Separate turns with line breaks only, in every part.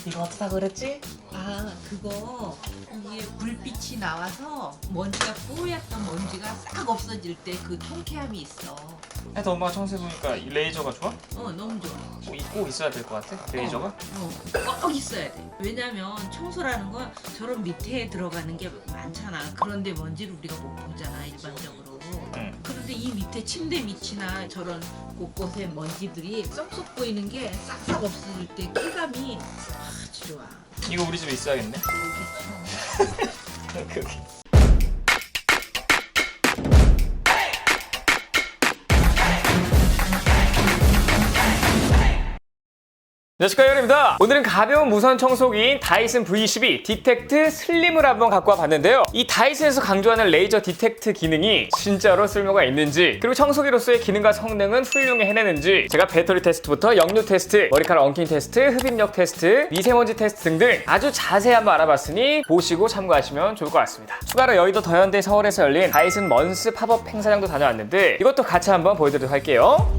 이거 어쩌다 그랬지?
아, 그거 이게 불빛이 나와서 먼지가 뽀얗던 먼지가 싹 없어질 때 그 통쾌함이 있어.
하여튼 엄마가 청소해보니까 이 레이저가 좋아?
너무 좋아.
꼭 있어야 될 것 같아? 레이저가?
꼭 있어야 돼. 왜냐면 청소라는 건 저런 밑에 들어가는 게 많잖아. 그런데 먼지를 우리가 못 보잖아, 일반적으로. 그런데 이 밑에 침대 밑이나 저런 곳곳에 먼지들이 쏙쏙 보이는 게 싹싹 없어질 때 쾌감이 아주 좋아.
이거 우리 집에 있어야겠네.
그렇죠.
오케이. 안녕하십니까, 여러분입니다. 오늘은 가벼운 무선 청소기인 다이슨 V12 디텍트 슬림을 한번 갖고 와봤는데요. 이 다이슨에서 강조하는 레이저 디텍트 기능이 진짜로 쓸모가 있는지, 그리고 청소기로서의 기능과 성능은 훌륭히 해내는지 제가 배터리 테스트부터 역류 테스트, 머리카락 엉킴 테스트, 흡입력 테스트, 미세먼지 테스트 등등 아주 자세히 한번 알아봤으니 보시고 참고하시면 좋을 것 같습니다. 추가로 여의도 더현대 서울에서 열린 다이슨 먼스 팝업 행사장도 다녀왔는데 이것도 같이 한번 보여드리도록 할게요.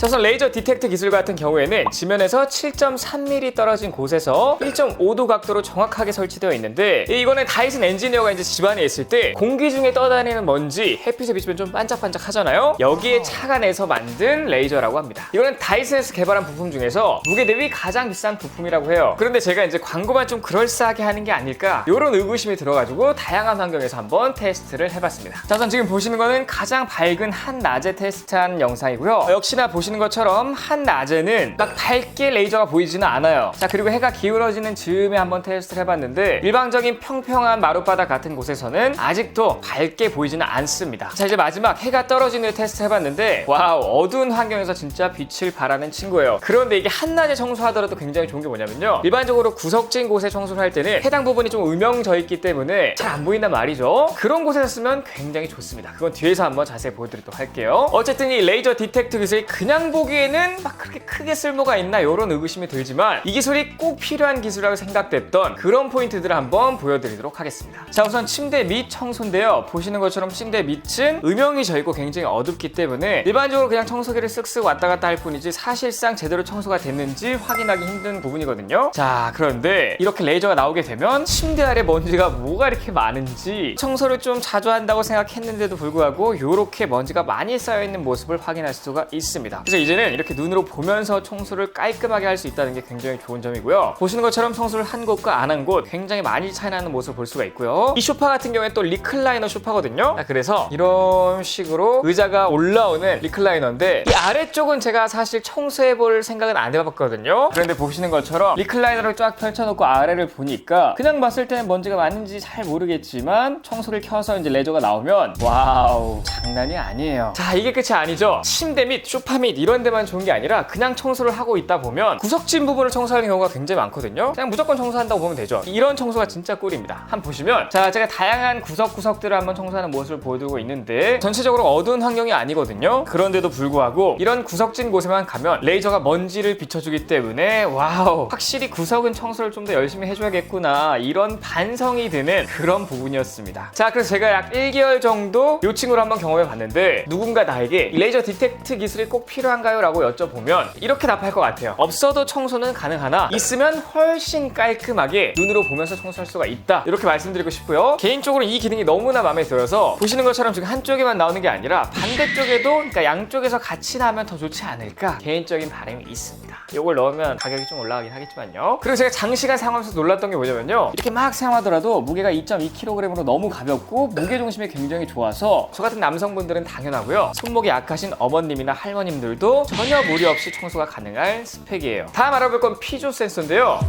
우선 레이저 디텍트 기술 같은 경우에는 지면에서 7.3mm 떨어진 곳에서 1.5도 각도로 정확하게 설치되어 있는데, 이거는 다이슨 엔지니어가 이제 집안에 있을 때 공기 중에 떠다니는 먼지 햇빛에 비추면 좀 반짝반짝 하잖아요. 여기에 착안해서 만든 레이저라고 합니다. 이거는 다이슨에서 개발한 부품 중에서 무게 대비 가장 비싼 부품이라고 해요. 그런데 제가 이제 광고만 좀 그럴싸하게 하는 게 아닐까, 이런 의구심이 들어가지고 다양한 환경에서 한번 테스트를 해봤습니다. 자, 우선 지금 보시는 거는 가장 밝은 한낮에 테스트한 영상이고요. 역시나 보시는 것처럼 한낮에는 막 밝게 레이저가 보이지는 않아요. 자, 그리고 해가 기울어지는 즈음에 한번 테스트를 해봤는데 일반적인 평평한 마룻바닥 같은 곳에서는 아직도 밝게 보이지는 않습니다. 자, 이제 마지막 해가 떨어진 후에 테스트 해봤는데 와우, 어두운 환경에서 진짜 빛을 발하는 친구예요. 그런데 이게 한낮에 청소하더라도 굉장히 좋은 게 뭐냐면요, 일반적으로 구석진 곳에 청소를 할 때는 해당 부분이 좀 음영져 있기 때문에 잘 안 보인단 말이죠. 그런 곳에서 쓰면 굉장히 좋습니다. 그건 뒤에서 한번 자세히 보여드리도록 할게요. 어쨌든 이 레이저 디텍트 기술이 그냥 보기에는 막 그렇게 크게 쓸모가 있나 이런 의구심이 들지만 이 기술이 꼭 필요한 기술이라고 생각됐던 그런 포인트들을 한번 보여드리도록 하겠습니다. 자, 우선 침대 밑 청소인데요. 보시는 것처럼 침대 밑은 음영이 져 있고 굉장히 어둡기 때문에 일반적으로 그냥 청소기를 쓱쓱 왔다 갔다 할 뿐이지 사실상 제대로 청소가 됐는지 확인하기 힘든 부분이거든요. 자, 그런데 이렇게 레이저가 나오게 되면 침대 아래 먼지가 뭐가 이렇게 많은지, 청소를 좀 자주 한다고 생각했는데도 불구하고 이렇게 먼지가 많이 쌓여있는 모습을 확인할 수가 있습니다. 그래서 이제는 이렇게 눈으로 보면서 청소를 깔끔하게 할 수 있다는 게 굉장히 좋은 점이고요. 보시는 것처럼 청소를 한 곳과 안 한 곳 굉장히 많이 차이 나는 모습을 볼 수가 있고요. 이 소파 같은 경우에 또 리클라이너 소파거든요. 그래서 이런 식으로 의자가 올라오는 리클라이너인데 이 아래쪽은 제가 사실 청소해볼 생각은 안 해봤거든요. 그런데 보시는 것처럼 리클라이너를 쫙 펼쳐놓고 아래를 보니까 그냥 봤을 때는 먼지가 많은지 잘 모르겠지만 청소를 켜서 이제 레저가 나오면 와우, 장난이 아니에요. 자, 이게 끝이 아니죠. 침대 및 소파 및 이런 데만 좋은 게 아니라 그냥 청소를 하고 있다 보면 구석진 부분을 청소하는 경우가 굉장히 많거든요. 그냥 무조건 청소한다고 보면 되죠. 이런 청소가 진짜 꿀입니다. 한번 보시면, 자, 제가 다양한 구석구석들을 한번 청소하는 모습을 보여드리고 있는데 전체적으로 어두운 환경이 아니거든요. 그런데도 불구하고 이런 구석진 곳에만 가면 레이저가 먼지를 비춰주기 때문에 와우, 확실히 구석은 청소를 좀 더 열심히 해줘야겠구나, 이런 반성이 드는 그런 부분이었습니다. 자, 그래서 제가 약 1개월 정도 이 친구를 한번 경험해 봤는데 누군가 나에게 이 레이저 디텍트 기술이 꼭 필요한가요? 라고 여쭤보면 이렇게 답할 것 같아요. 없어도 청소는 가능하나 있으면 훨씬 깔끔하게 눈으로 보면서 청소할 수가 있다, 이렇게 말씀드리고 싶고요. 개인적으로 이 기능이 너무나 마음에 들어서 보시는 것처럼 지금 한쪽에만 나오는 게 아니라 반대쪽에도, 그러니까 양쪽에서 같이 나오면 더 좋지 않을까, 개인적인 바람이 있습니다. 이걸 넣으면 가격이 좀 올라가긴 하겠지만요. 그리고 제가 장시간 사용하면서 놀랐던 게 뭐냐면요, 이렇게 막 사용하더라도 무게가 2.2kg으로 너무 가볍고 무게중심이 굉장히 좋아서 저 같은 남성분들은 당연하고요, 손목이 약하신 어머님이나 할머님들도 전혀 무리 없이 청소가 가능한 스펙이에요. 다음 알아볼 건 피조 센서인데요.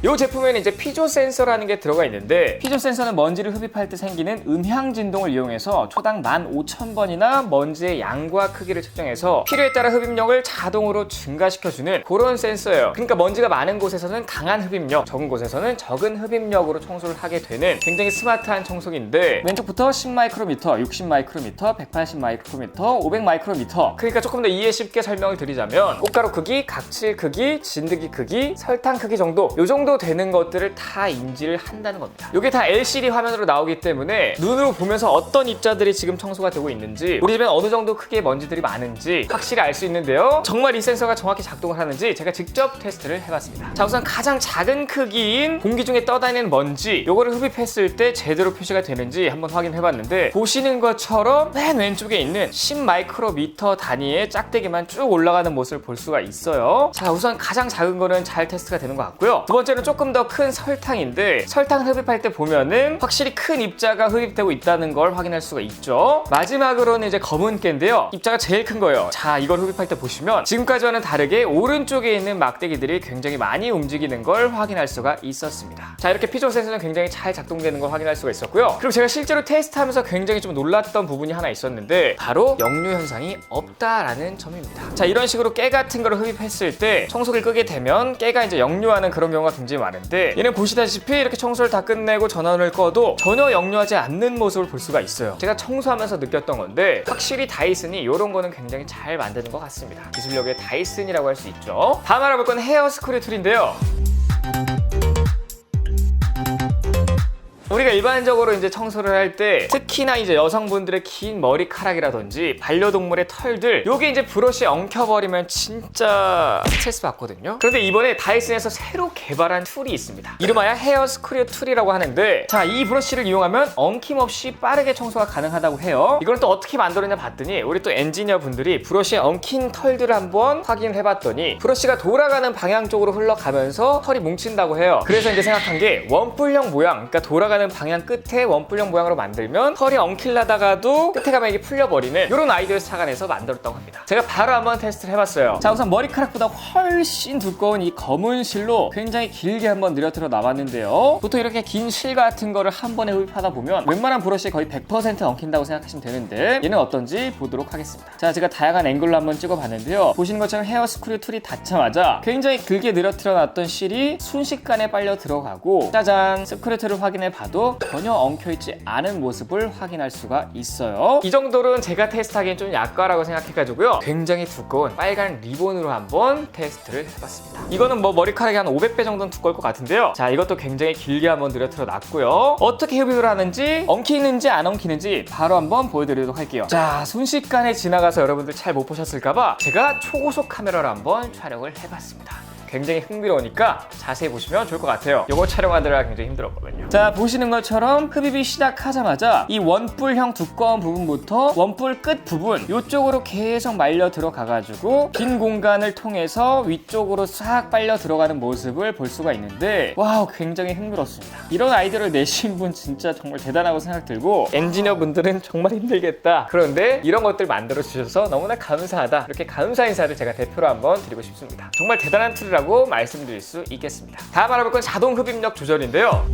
이 제품에는 이제 피조 센서라는 게 들어가 있는데, 피조 센서는 먼지를 흡입할 때 생기는 음향 진동을 이용해서 초당 15,000번이나 먼지의 양과 크기를 측정해서 필요에 따라 흡입력을 자동으로 증가시켜주는 그런 센서예요. 그러니까 먼지가 많은 곳에서는 강한 흡입력, 적은 곳에서는 적은 흡입력으로 청소를 하게 되는 굉장히 스마트한 청소기인데, 왼쪽부터 10마이크로미터, 60마이크로미터, 180마이크로미터, 500마이크로미터, 그러니까 조금 더 이해 쉽게 설명을 드리자면 꽃가루 크기, 각질 크기, 진드기 크기, 설탕 크기 정도, 요 정도 정도 되는 것들을 다 인지를 한다는 겁니다. 이게 다 LCD 화면으로 나오기 때문에 눈으로 보면서 어떤 입자들이 지금 청소가 되고 있는지, 우리 집엔 어느 정도 크기의 먼지들이 많은지 확실히 알 수 있는데요. 정말 이 센서가 정확히 작동을 하는지 제가 직접 테스트를 해봤습니다. 자, 우선 가장 작은 크기인 공기 중에 떠다니는 먼지, 요거를 흡입했을 때 제대로 표시가 되는지 한번 확인해봤는데, 보시는 것처럼 맨 왼쪽에 있는 10마이크로미터 단위의 짝대기만 쭉 올라가는 모습을 볼 수가 있어요. 자, 우선 가장 작은 거는 잘 테스트가 되는 것 같고요. 두 번째는 조금 더 큰 설탕인데, 설탕을 흡입할 때 보면은 확실히 큰 입자가 흡입되고 있다는 걸 확인할 수가 있죠. 마지막으로는 이제 검은 깨인데요. 입자가 제일 큰 거예요. 자, 이걸 흡입할 때 보시면 지금까지와는 다르게 오른쪽에 있는 막대기들이 굉장히 많이 움직이는 걸 확인할 수가 있었습니다. 자, 이렇게 피조 센서는 굉장히 잘 작동되는 걸 확인할 수가 있었고요. 그리고 제가 실제로 테스트하면서 굉장히 좀 놀랐던 부분이 하나 있었는데, 바로 역류 현상이 없다라는 점입니다. 자, 이런 식으로 깨 같은 걸 흡입했을 때 청소기를 끄게 되면 깨가 이제 역류하는 그런 경우가 굉장히 많은데, 얘는 보시다시피 이렇게 청소를 다 끝내고 전원을 꺼도 전혀 역류하지 않는 모습을 볼 수가 있어요. 제가 청소하면서 느꼈던 건데, 확실히 다이슨이 이런 거는 굉장히 잘 만드는 것 같습니다. 기술력의 다이슨이라고 할 수 있죠. 다음 알아볼 건 헤어 스크류 툴인데요. 우리가 일반적으로 이제 청소를 할 때, 특히나 이제 여성분들의 긴 머리카락이라든지 반려동물의 털들, 요게 이제 브러쉬에 엉켜버리면 진짜 스트레스 받거든요. 그런데 이번에 다이슨에서 새로 개발한 툴이 있습니다. 이름하여 헤어 스크류 툴이라고 하는데, 자, 이 브러쉬를 이용하면 엉킴없이 빠르게 청소가 가능하다고 해요. 이걸 또 어떻게 만들었냐 봤더니, 우리 또 엔지니어 분들이 브러쉬에 엉킨 털들을 한번 확인해봤더니, 브러쉬가 돌아가는 방향 쪽으로 흘러가면서 털이 뭉친다고 해요. 그래서 이제 생각한 게, 원뿔형 모양, 그러니까 돌아가는 방향 끝에 원뿔형 모양으로 만들면 털이 엉킬라다가도 끝에 가면 이게 풀려버리는 이런 아이디어에서 착안해서 만들었다고 합니다. 제가 바로 한번 테스트를 해봤어요. 자, 우선 머리카락보다 훨씬 두꺼운 이 검은 실로 굉장히 길게 한번 늘어뜨려 나왔는데요. 보통 이렇게 긴 실 같은 거를 한 번에 흡입하다 보면 웬만한 브러쉬에 거의 100% 엉킨다고 생각하시면 되는데, 얘는 어떤지 보도록 하겠습니다. 자, 제가 다양한 앵글로 한번 찍어봤는데요. 보시는 것처럼 헤어 스크류 툴이 닿자마자 굉장히 길게 늘어뜨려 놨던 실이 순식간에 빨려 들어가고, 짜잔, 스크류 툴을 확인해봐도 전혀 엉켜있지 않은 모습을 확인할 수가 있어요. 이 정도는 제가 테스트하기엔 좀 약과라고 생각해가지고요, 굉장히 두꺼운 빨간 리본으로 한번 테스트를 해봤습니다. 이거는 뭐 머리카락이 한 500배 정도는 두꺼울 것 같은데요. 자, 이것도 굉장히 길게 한번 늘어뜨려 놨고요. 어떻게 흡입을 하는지, 엉키는지 안 엉키는지 바로 한번 보여드리도록 할게요. 자, 순식간에 지나가서 여러분들 잘 못 보셨을까봐 제가 초고속 카메라로 한번 촬영을 해봤습니다. 굉장히 흥미로우니까 자세히 보시면 좋을 것 같아요. 이거 촬영하느라 굉장히 힘들었거든요. 자, 보시는 것처럼 흡입이 시작하자마자 이 원뿔형 두꺼운 부분부터 원뿔 끝 부분, 이쪽으로 계속 말려 들어가가지고 빈 공간을 통해서 위쪽으로 싹 빨려 들어가는 모습을 볼 수가 있는데, 와우, 굉장히 흥미롭습니다. 이런 아이디어를 내신 분 진짜 정말 대단하고 생각 들고, 엔지니어 분들은 정말 힘들겠다. 그런데 이런 것들 만들어 주셔서 너무나 감사하다. 이렇게 감사 인사를 제가 대표로 한번 드리고 싶습니다. 정말 대단한 툴이라 라고 말씀드릴 수 있겠습니다. 다음 알아볼 건 자동 흡입력 조절인데요.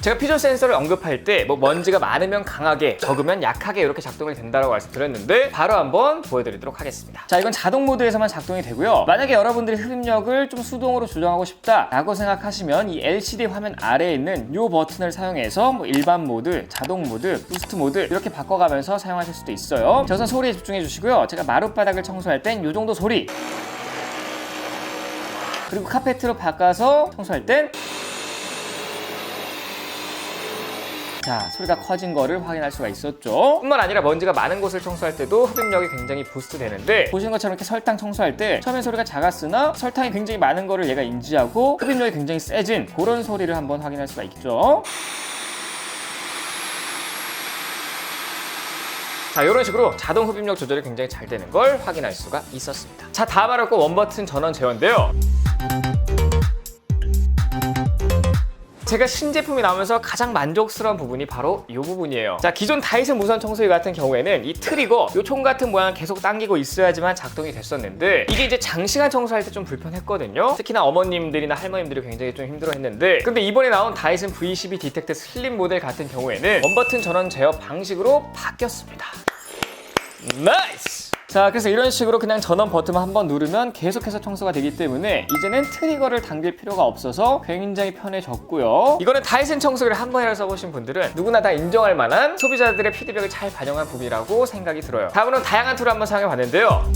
제가 피조 센서를 언급할 때 뭐 먼지가 많으면 강하게, 적으면 약하게 이렇게 작동이 된다고 말씀드렸는데, 바로 한번 보여드리도록 하겠습니다. 자, 이건 자동 모드에서만 작동이 되고요. 만약에 여러분들이 흡입력을 좀 수동으로 조정하고 싶다라고 생각하시면 이 LCD 화면 아래에 있는 이 버튼을 사용해서 뭐 일반 모드, 자동 모드, 부스트 모드 이렇게 바꿔가면서 사용하실 수도 있어요. 자, 우선 소리에 집중해 주시고요. 제가 마룻바닥을 청소할 땐 이 정도 소리, 그리고 카페트로 바꿔서 청소할 땐, 자, 소리가 커진 거를 확인할 수가 있었죠. 뿐만 아니라 먼지가 많은 곳을 청소할 때도 흡입력이 굉장히 부스트 되는데, 보시는 것처럼 이렇게 설탕 청소할 때 처음엔 소리가 작았으나 설탕이 굉장히 많은 거를 얘가 인지하고 흡입력이 굉장히 세진 그런 소리를 한번 확인할 수가 있죠. 자, 이런 식으로 자동 흡입력 조절이 굉장히 잘 되는 걸 확인할 수가 있었습니다. 자, 다음 알아볼 건 원버튼 전원 제어인데요. 제가 신제품이 나오면서 가장 만족스러운 부분이 바로 이 부분이에요. 자, 기존 다이슨 무선 청소기 같은 경우에는 이 트리거, 요 총 같은 모양을 계속 당기고 있어야지만 작동이 됐었는데, 이게 이제 장시간 청소할 때 좀 불편했거든요. 특히나 어머님들이나 할머님들이 굉장히 좀 힘들어했는데, 근데 이번에 나온 다이슨 V12 디텍트 슬림 모델 같은 경우에는 원버튼 전원 제어 방식으로 바뀌었습니다. 나이스! 자, 그래서 이런 식으로 그냥 전원 버튼만 한번 누르면 계속해서 청소가 되기 때문에 이제는 트리거를 당길 필요가 없어서 굉장히 편해졌고요. 이거는 다이슨 청소기를 한 번이라도 써보신 분들은 누구나 다 인정할 만한 소비자들의 피드백을 잘 반영한 부분이라고 생각이 들어요. 다음으로는 다양한 툴을 한번 사용해 봤는데요.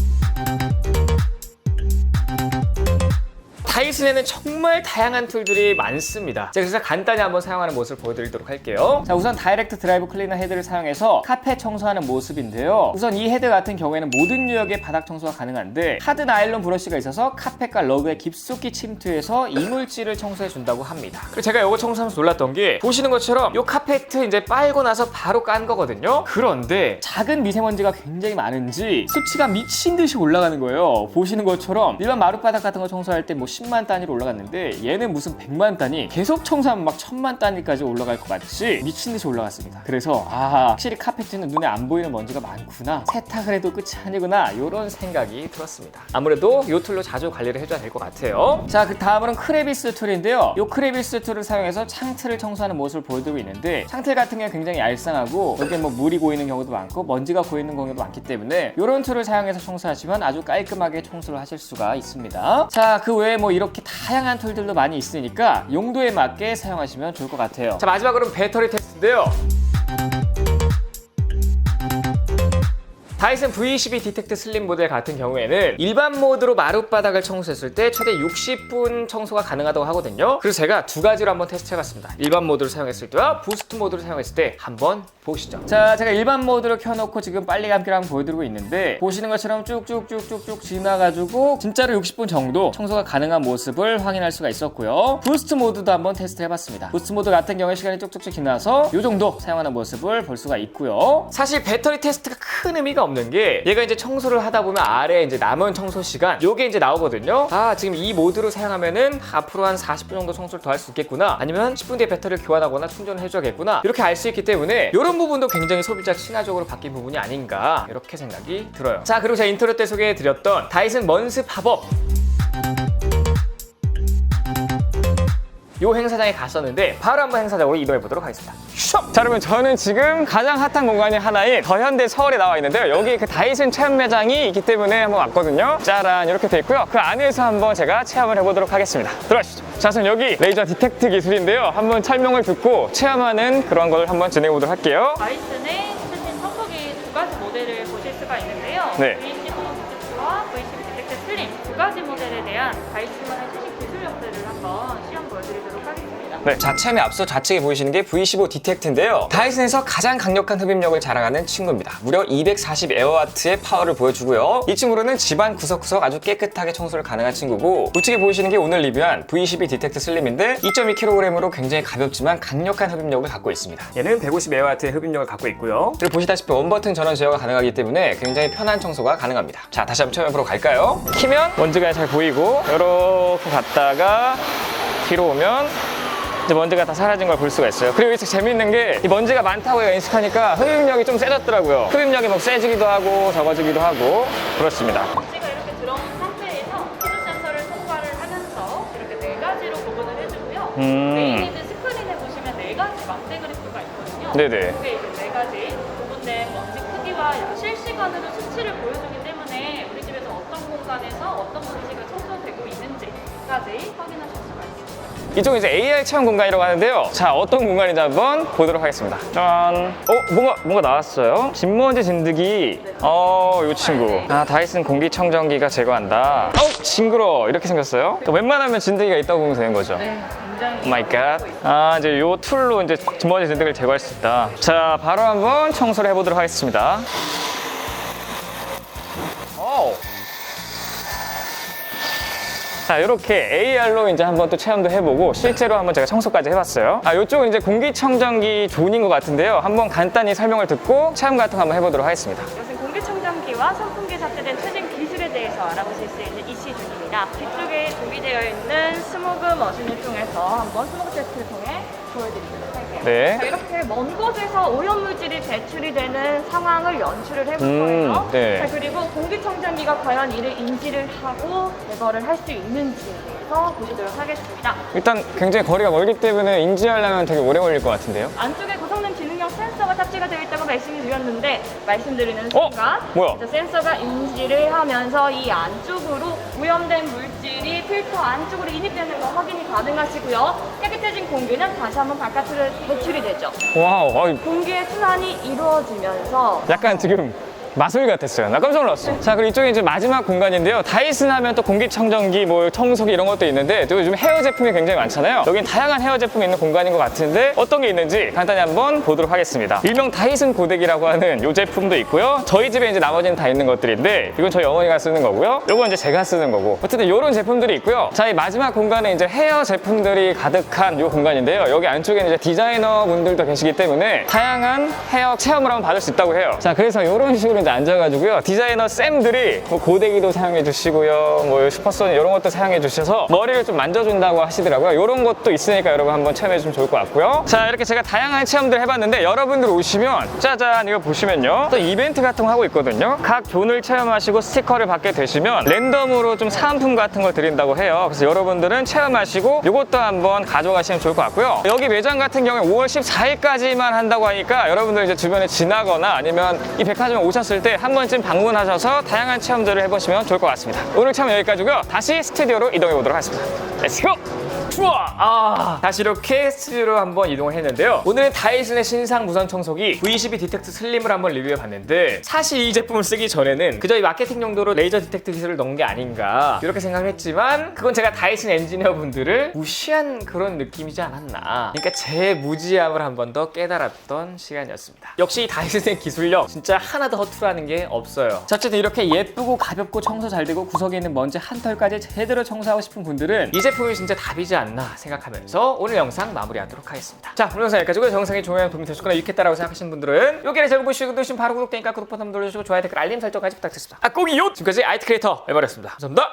다이슨에는 정말 다양한 툴들이 많습니다. 자, 그래서 간단히 한번 사용하는 모습을 보여드리도록 할게요. 자, 우선 다이렉트 드라이브 클리너 헤드를 사용해서 카펫 청소하는 모습인데요. 우선 이 헤드 같은 경우에는 모든 유역의 바닥 청소가 가능한데 하드 나일론 브러쉬가 있어서 카펫과 러그에 깊숙이 침투해서 이물질을 청소해 준다고 합니다. 그리고 제가 이거 청소하면서 놀랐던 게 보시는 것처럼 이 카페트 이제 빨고 나서 바로 깐 거거든요. 그런데 작은 미세먼지가 굉장히 많은지 수치가 미친 듯이 올라가는 거예요. 보시는 것처럼 일반 마룻바닥 같은 거 청소할 때 뭐 10만 단위로 올라갔는데 얘는 무슨 100만 단위, 계속 청소하면 막 1000만 단위까지 올라갈 것 같이 미친 듯이 올라갔습니다. 그래서 확실히 카페트는 눈에 안 보이는 먼지가 많구나, 세탁을 해도 끝이 아니구나, 이런 생각이 들었습니다. 아무래도 이 툴로 자주 관리를 해줘야 될 것 같아요. 자, 그 다음으로는 크레비스 툴인데요. 이 크레비스 툴을 사용해서 창틀을 청소하는 모습을 보여드리고 있는데 창틀 같은 경우는 굉장히 얄쌍하고 여기에 뭐 물이 고이는 경우도 많고 먼지가 고이는 경우도 많기 때문에 이런 툴을 사용해서 청소하시면 아주 깔끔하게 청소를 하실 수가 있습니다. 자, 그 외에 뭐 이렇게 다양한 툴들도 많이 있으니까 용도에 맞게 사용하시면 좋을 것 같아요. 자, 마지막으로는 배터리 테스트인데요. 다이슨 V12 디텍트 슬림 모델 같은 경우에는 일반 모드로 마룻바닥을 청소했을 때 최대 60분 청소가 가능하다고 하거든요. 그래서 제가 두 가지로 한번 테스트해봤습니다. 일반 모드를 사용했을 때와 부스트 모드를 사용했을 때 한번 보시죠. 자, 제가 일반 모드를 켜놓고 지금 빨리 감기를 한번 보여드리고 있는데 보시는 것처럼 쭉쭉쭉쭉쭉 지나가지고 진짜로 60분 정도 청소가 가능한 모습을 확인할 수가 있었고요. 부스트 모드도 한번 테스트해봤습니다. 부스트 모드 같은 경우에 시간이 쭉쭉쭉 지나서 이 정도 사용하는 모습을 볼 수가 있고요. 사실 배터리 테스트가 큰 의미가 없는 게 얘가 이제 청소를 하다 보면 아래에 이제 남은 청소 시간 요게 이제 나오거든요. 아, 지금 이 모드로 사용하면은 앞으로 한 40분 정도 청소를 더 할 수 있겠구나, 아니면 10분 뒤에 배터리를 교환하거나 충전을 해줘야겠구나, 이렇게 알 수 있기 때문에 이런 부분도 굉장히 소비자 친화적으로 바뀐 부분이 아닌가 이렇게 생각이 들어요. 자, 그리고 제가 인트로 때 소개해드렸던 다이슨 먼스 팝업, 요 행사장에 갔었는데 바로 한번 행사장으로 이동해 보도록 하겠습니다. 슉! 자, 여러분, 저는 지금 가장 핫한 공간이 하나인 더현대 서울에 나와 있는데요. 여기 그 다이슨 체험 매장이 있기 때문에 한번 왔거든요. 짜란, 이렇게 돼 있고요. 그 안에서 한번 제가 체험을 해보도록 하겠습니다. 들어가시죠. 자, 우선 여기 레이저 디텍트 기술인데요. 한번 설명을 듣고 체험하는 그런 걸 한번 진행해 보도록 할게요.
다이슨의 최신 청소기 두 가지 모델을 보실 수가 있는데요.
네.
V15 디텍트와 V12 디텍트 슬림 두 가지 모델에 대한 다이슨만의 최신 기술력들을 한번 시험 보여드리도록 하겠습니다.
네, 자, 체험에 앞서 좌측에 보이시는 게 V15 디텍트인데요. 다이슨에서 가장 강력한 흡입력을 자랑하는 친구입니다. 무려 240 에어와트의 파워를 보여주고요. 이 친구로는 집안 구석구석 아주 깨끗하게 청소를 가능한 친구고, 우측에 보이시는 게 오늘 리뷰한 V12 디텍트 슬림인데 2.2kg으로 굉장히 가볍지만 강력한 흡입력을 갖고 있습니다. 얘는 150 에어와트의 흡입력을 갖고 있고요. 그리고 보시다시피 원버튼 전원 제어가 가능하기 때문에 굉장히 편한 청소가 가능합니다. 자, 다시 한번 체험해보러 갈까요? 키면 먼지가 잘 보이고 이렇게 갔다가 뒤로 오면 이제 먼지가 다 사라진 걸 볼 수가 있어요. 그리고 여기서 재밌는 게 이 먼지가 많다고 인식하니까 흡입력이 좀 세졌더라고요. 흡입력이 막 세지기도 하고 적어지기도 하고 그렇습니다.
먼지가 이렇게 들어온 상태에서 피부 센서를 통과를 하면서 이렇게 네 가지로 구분을 해주고요. 메인헤드 스크린에 보시면 네 가지 막대 그래프가 있거든요.
네네.
그게 이제 네 가지 구분된 먼지 크기와 실시간으로 수치를 보여주기 때문에 우리 집에서 어떤 공간에서 어떤 먼지가 청소되고 있는지까지 확인하실 수가 있습니다.
이쪽은 이제 AR 체험 공간이라고 하는데요. 자, 어떤 공간인지 한번 보도록 하겠습니다. 짠. 뭔가 나왔어요. 진먼지 진드기. 요 친구. 아, 다이슨 공기청정기가 제거한다. 징그러. 이렇게 생겼어요. 웬만하면 진드기가 있다고 보면 되는 거죠.
네, 굉장히.
오 마이 갓. 아, 이제 요 툴로 이제 진먼지 진드기를 제거할 수 있다. 자, 바로 한번 청소를 해보도록 하겠습니다. 자, 이렇게 AR로 이제 한번 또 체험도 해보고 실제로 한번 제가 청소까지 해봤어요. 아, 이쪽은 이제 공기청정기 존인 것 같은데요. 한번 간단히 설명을 듣고 체험 같은 거 한번 해보도록 하겠습니다.
이것은 공기청정기와 선풍기에 탑재된 최신 기술에 대해서 알아보실 수 있는 이시 중입니다. 뒤쪽에 조기되어 있는 스모그 머신을 통해서 한번 스모그 테스트를 통해 보여드리도록 할게요.
네.
자, 이렇게 먼 곳에서 오염물질이 배출이 되는 상황을 연출을 해볼 거예요.
네.
자, 그리고 공기청정기가 과연 이를 인지를 하고 제거를 할 수 있는지에 대해서 보시도록 하겠습니다.
일단 굉장히 거리가 멀기 때문에 인지하려면 되게 오래 걸릴 것 같은데요.
안쪽에 고성능 지능형 센서가 탑재가 되어 있다고 말씀을 드렸는데 말씀드리는 순간
뭐야?
이제 센서가 인지를 하면서 이 안쪽으로 오염된 물질이 필터 안쪽으로 인입되는 거 확인이 가능하시고요. 깨끗해진 공기는 다시 한번 바깥으로 배출이 되죠.
와우.
공기의 순환이 이루어지면서
약간 지금 마술 같았어요. 나 깜짝 놀랐어. 자, 그리고 이쪽에 이제 마지막 공간인데요. 다이슨 하면 또 공기청정기, 뭐 청소기 이런 것도 있는데 또 요즘 헤어 제품이 굉장히 많잖아요. 여긴 다양한 헤어 제품이 있는 공간인 것 같은데 어떤 게 있는지 간단히 한번 보도록 하겠습니다. 일명 다이슨 고데기라고 하는 이 제품도 있고요. 저희 집에 이제 나머지는 다 있는 것들인데 이건 저희 어머니가 쓰는 거고요. 이건 이제 제가 쓰는 거고. 어쨌든 이런 제품들이 있고요. 자, 이 마지막 공간에 이제 헤어 제품들이 가득한 이 공간인데요. 여기 안쪽에는 이제 디자이너 분들도 계시기 때문에 다양한 헤어 체험을 한번 받을 수 있다고 해요. 자, 그래서 이런 식으로 이제 앉아가지고요. 디자이너 쌤들이 뭐 고데기도 사용해 주시고요. 뭐 슈퍼소니 이런 것도 사용해 주셔서 머리를 좀 만져준다고 하시더라고요. 이런 것도 있으니까 여러분 한번 체험해 주시면 좋을 것 같고요. 자, 이렇게 제가 다양한 체험들 해봤는데 여러분들 오시면 짜잔 이거 보시면요. 또 이벤트 같은 거 하고 있거든요. 각 존을 체험하시고 스티커를 받게 되시면 랜덤으로 좀 사은품 같은 걸 드린다고 해요. 그래서 여러분들은 체험하시고 이것도 한번 가져가시면 좋을 것 같고요. 여기 매장 같은 경우에 5월 14일까지만 한다고 하니까 여러분들 이제 주변에 지나거나 아니면 이 백화점 오셨을 때 한 번쯤 방문하셔서 다양한 체험들을 해보시면 좋을 것 같습니다. 오늘 체험 여기까지고요. 다시 스튜디오로 이동해 보도록 하겠습니다. 렛츠고! 좋아! 다시 이렇게 스튜디오로 한번 이동을 했는데요. 오늘은 다이슨의 신상 무선 청소기 V12 디텍트 슬림을 한번 리뷰해 봤는데 사실 이 제품을 쓰기 전에는 그저 이 마케팅 용도로 레이저 디텍트 기술을 넣은 게 아닌가 이렇게 생각을 했지만 그건 제가 다이슨 엔지니어 분들을 무시한 그런 느낌이지 않았나. 그러니까 제 무지함을 한 번 더 깨달았던 시간이었습니다. 역시 이 다이슨의 기술력 진짜 하나도 허투루하는 게 없어요. 자, 어쨌든 이렇게 예쁘고 가볍고 청소 잘 되고 구석에 있는 먼지 한 털까지 제대로 청소하고 싶은 분들은 이 제품이 진짜 답이지 않나 생각하면서 오늘 영상 마무리하도록 하겠습니다. 자, 오늘 영상 여기까지고 영상이 좋으면 도움이 되셨거나 유익했다라고 생각하시는 분들은 여기를 제가 보시고 계신 바로 구독되니까 구독 버튼 눌러주시고 좋아요 댓글 알림 설정까지 부탁드립니다. 아, 꼭이요! 지금까지 IT 크리에이터 멤버였습니다. 감사합니다.